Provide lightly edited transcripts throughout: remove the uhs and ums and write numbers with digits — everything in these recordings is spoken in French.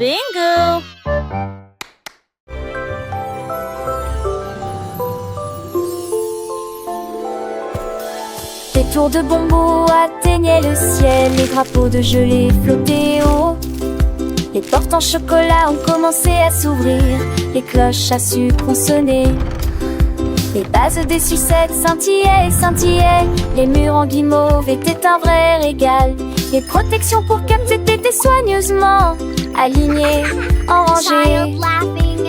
Bingo! Des tours de bonbons atteignaient le ciel, les drapeaux de gelée flottaient haut. Les portes en chocolat ont commencé à s'ouvrir, les cloches à sucre ont sonné. Les bases des sucettes scintillaient et scintillaient, les murs en guimauve étaient un vrai régal. Les protections pour capter étaient soigneusement alignées, en rangées.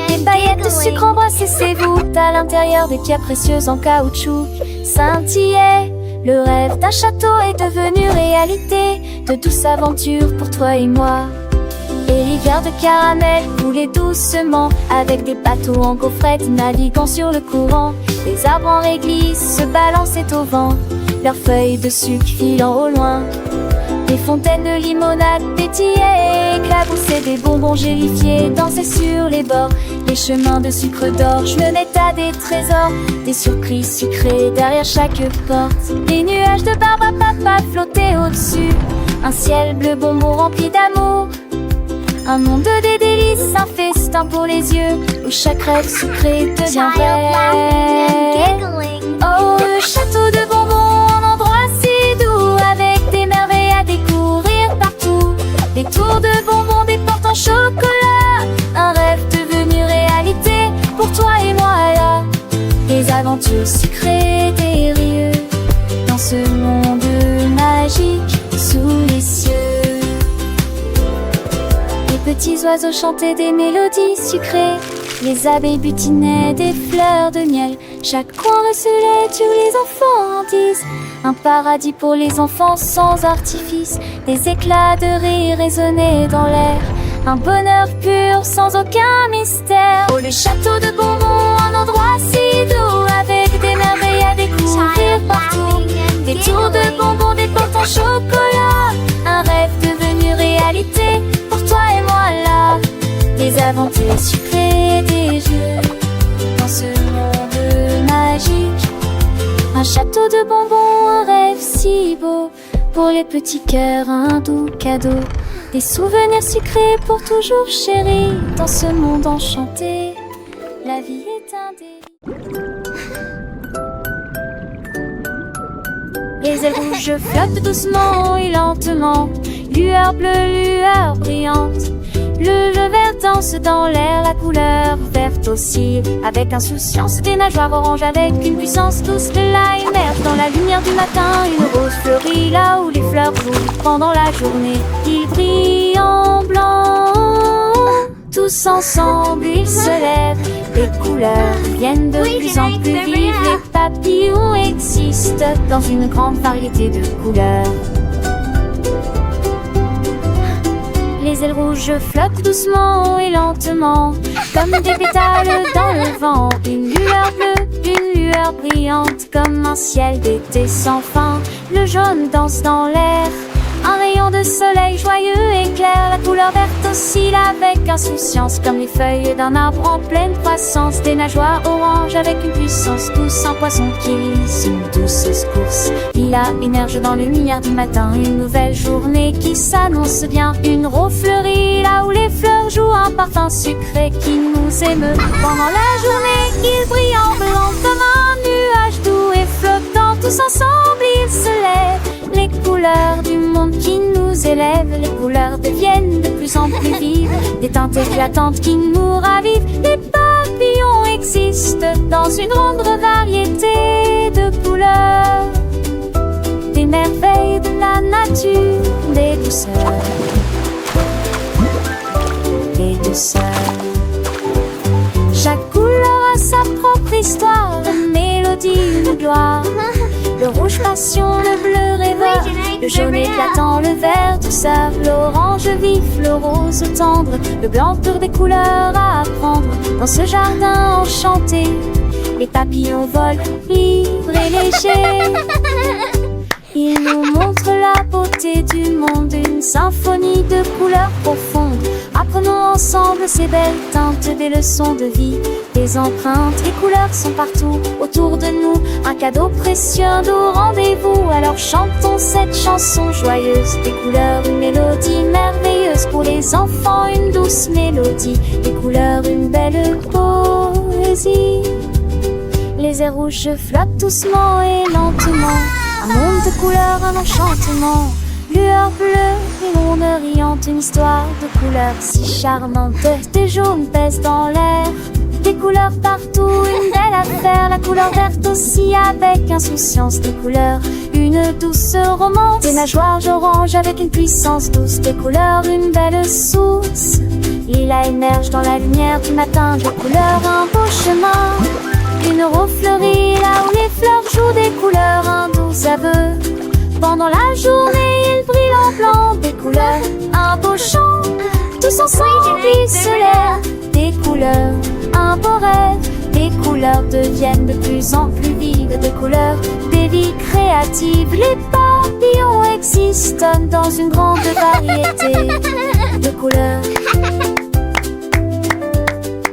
Les paillettes de sucre embrassées ses voûtes à l'intérieur des pierres précieuses en caoutchouc scintillaient. Le rêve d'un château est devenu réalité, de douces aventures pour toi et moi. Les rivières de caramel coulaient doucement, avec des bateaux en gaufrettes naviguant sur le courant. Les arbres en réglisse se balançaient au vent, leurs feuilles de sucre filant au loin. Les fontaines de limonade pétillaient, éclaboussaient des bonbons gélifiés, dansaient sur les bords. Les chemins de sucre d'orge menaient à des trésors, des surprises sucrées derrière chaque porte. Des nuages de barbe à papa flottaient au-dessus, un ciel bleu bonbon rempli d'amour. Un monde des délices, un festin pour les yeux, où chaque rêve sucré devient vrai. Oh, le château de bonbons, un endroit si doux, avec des merveilles à découvrir partout. Des tours de bonbons, des portes en chocolat, un rêve devenu réalité pour toi et moi là. Des aventures sucrées, des rieux, dans ce monde magique sous les cieux. Les petits oiseaux chantaient des mélodies sucrées, les abeilles butinaient des fleurs de miel. Chaque coin recelait sur les enfantises, un paradis pour les enfants sans artifice. Des éclats de rire résonnaient dans l'air, un bonheur pur sans aucun mystère. Oh, le château de bonbons, un endroit si doux, avec des merveilles à découvrir partout. Des tours de bonbons, des portes en chocolat, un rêve devenu réalité pour toi et moi là. Des aventures sucrées, des jeux, dans ce monde magique. Un château de bonbons, un rêve si beau, pour les petits cœurs un doux cadeau. Des souvenirs sucrés pour toujours chéris, dans ce monde enchanté, la vie est un délice. Les ailes rouges flottent doucement et lentement, lueur bleue, lueur brillante. Le jeu vert danse dans l'air, la couleur verte aussi, avec insouciance. Des nageoires oranges avec une puissance douce. De là émerge dans la lumière du matin une rose fleurie, là où les fleurs brûlent pendant la journée. Ils brillent en blanc, tous ensemble ils se lèvent. Les couleurs viennent de plus en plus vives. Les papillons existent dans une grande variété de couleurs. Les ailes rouges flottent doucement et lentement, comme des pétales dans le vent. Une lueur bleue, une lueur brillante, comme un ciel d'été sans fin. Le jaune danse dans l'air, un rayon de soleil joyeux éclaire. La couleur verte oscille avec insouciance, comme les feuilles d'un arbre en pleine croissance. Des nageoires oranges avec une puissance douce, un poisson qui lisse une douce course. Lilas émerge dans le lumière du matin, une nouvelle journée qui s'annonce bien. Une rose fleurie, là où les fleurs jouent un parfum sucré qui nous émeut. Pendant la journée, ils brillent en blanc comme un nuage doux et flottant. Tous ensemble, ils se lèvent. Les couleurs du monde qui nous élèvent, les couleurs deviennent de plus en plus vives. Des teintes éclatantes qui nous ravivent. Les papillons existent dans une grande variété de couleurs. Des merveilles de la nature, des douceurs, des douceurs. Chaque couleur a sa propre histoire, une mélodie, une gloire. Le rouge passion, le bleu rêveur, le jaune éclatant, le vert douceur, l'orange vif, le rose tendre, le blanc pur des couleurs à apprendre. Dans ce jardin enchanté, les papillons volent libres et légers. Ils nous montrent la beauté du monde, une symphonie de couleurs profondes. Apprenons ensemble ces belles teintes, des leçons de vie, des empreintes. Les couleurs sont partout autour de nous, un cadeau précieux, un doux rendez-vous. Alors chantons cette chanson joyeuse, des couleurs, une mélodie merveilleuse. Pour les enfants, une douce douce mélodie, les couleurs, une belle poésie. Les airs rouges flottent doucement et lentement, un monde de couleurs, un enchantement. Lueur bleue et monde riante, une histoire de couleurs si charmante. Des jaunes pèsent dans l'air, des couleurs partout, une belle affaire. La couleur verte aussi avec insouciance, des couleurs, une douce romance. Des nageoires orange avec une puissance douce, des couleurs, une belle source. Lilas émerge dans la lumière du matin, des couleurs, un beau chemin. Une rose fleurie là où les fleurs jouent, des couleurs, un doux aveu. Pendant la journée, il brille en blanc, des couleurs, un beau chant. Tous ensemble glissent l'air, des couleurs, un beau rêve. Les couleurs deviennent de plus en plus vives, des couleurs, des vies créatives. Les papillons existent dans une grande variété de couleurs.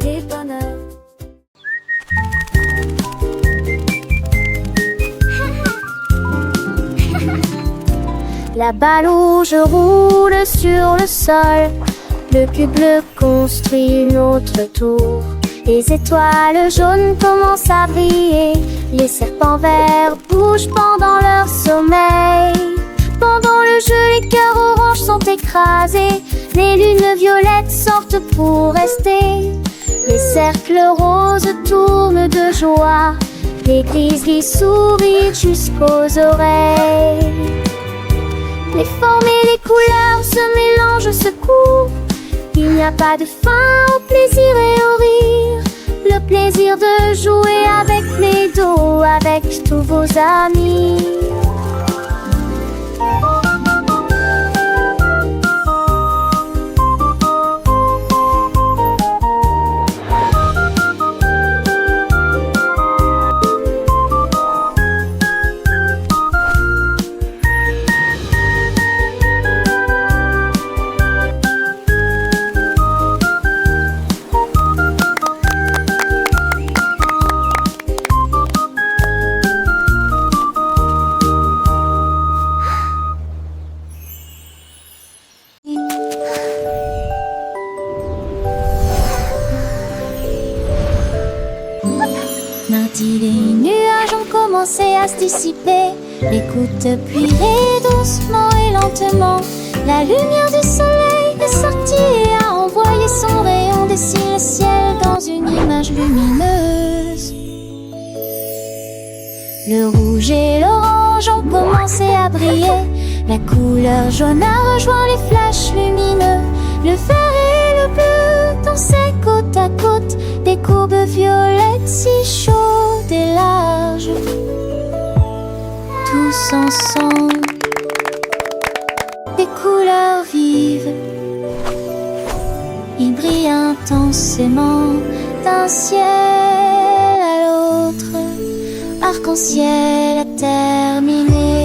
Des bonheurs. La balle rouge roule sur le sol, le cube bleu construit une autre tour. Les étoiles jaunes commencent à briller, les serpents verts bougent pendant leur sommeil. Pendant le jeu, les cœurs oranges sont écrasés, les lunes violettes sortent pour rester. Les cercles roses tournent de joie, les grizzlies sourient jusqu'aux oreilles. Les formes et les couleurs se mélangent, se courent. Il n'y a pas de fin au plaisir et au rire. Le plaisir de jouer avec les dos, avec tous vos amis. Mardi, les nuages ont commencé à se dissiper. Les gouttes de pluie et doucement et lentement. La lumière du soleil est sortie et a envoyé son rayon, dessine le ciel dans une image lumineuse. Le rouge et l'orange ont commencé à briller. La couleur jaune a rejoint les flashs lumineux. Le vert et le bleu dansaient côte à côte, des courbes violettes si chaudes et larges. Tous ensemble, des couleurs vives, ils brillent intensément d'un ciel à l'autre. Arc-en-ciel a terminé.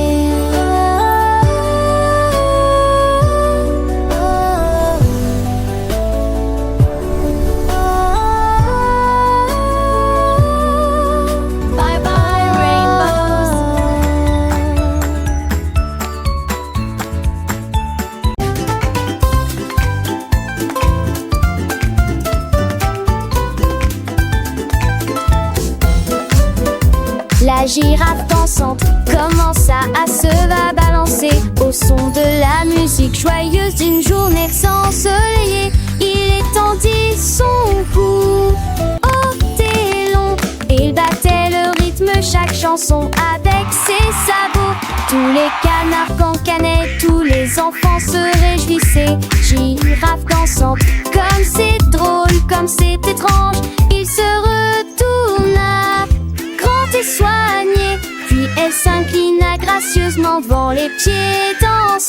La girafe dansante commence à se balancer au son de la musique joyeuse d'une journée ensoleillée. Il étendit son cou haut et long, il battait le rythme chaque chanson avec ses sabots. Tous les canards cancanaient, tous les enfants se réjouissaient. Girafe dansante, comme c'est drôle, comme c'est étrange. Il se retourna et soignée, puis elle s'inclina gracieusement devant les pieds danseurs.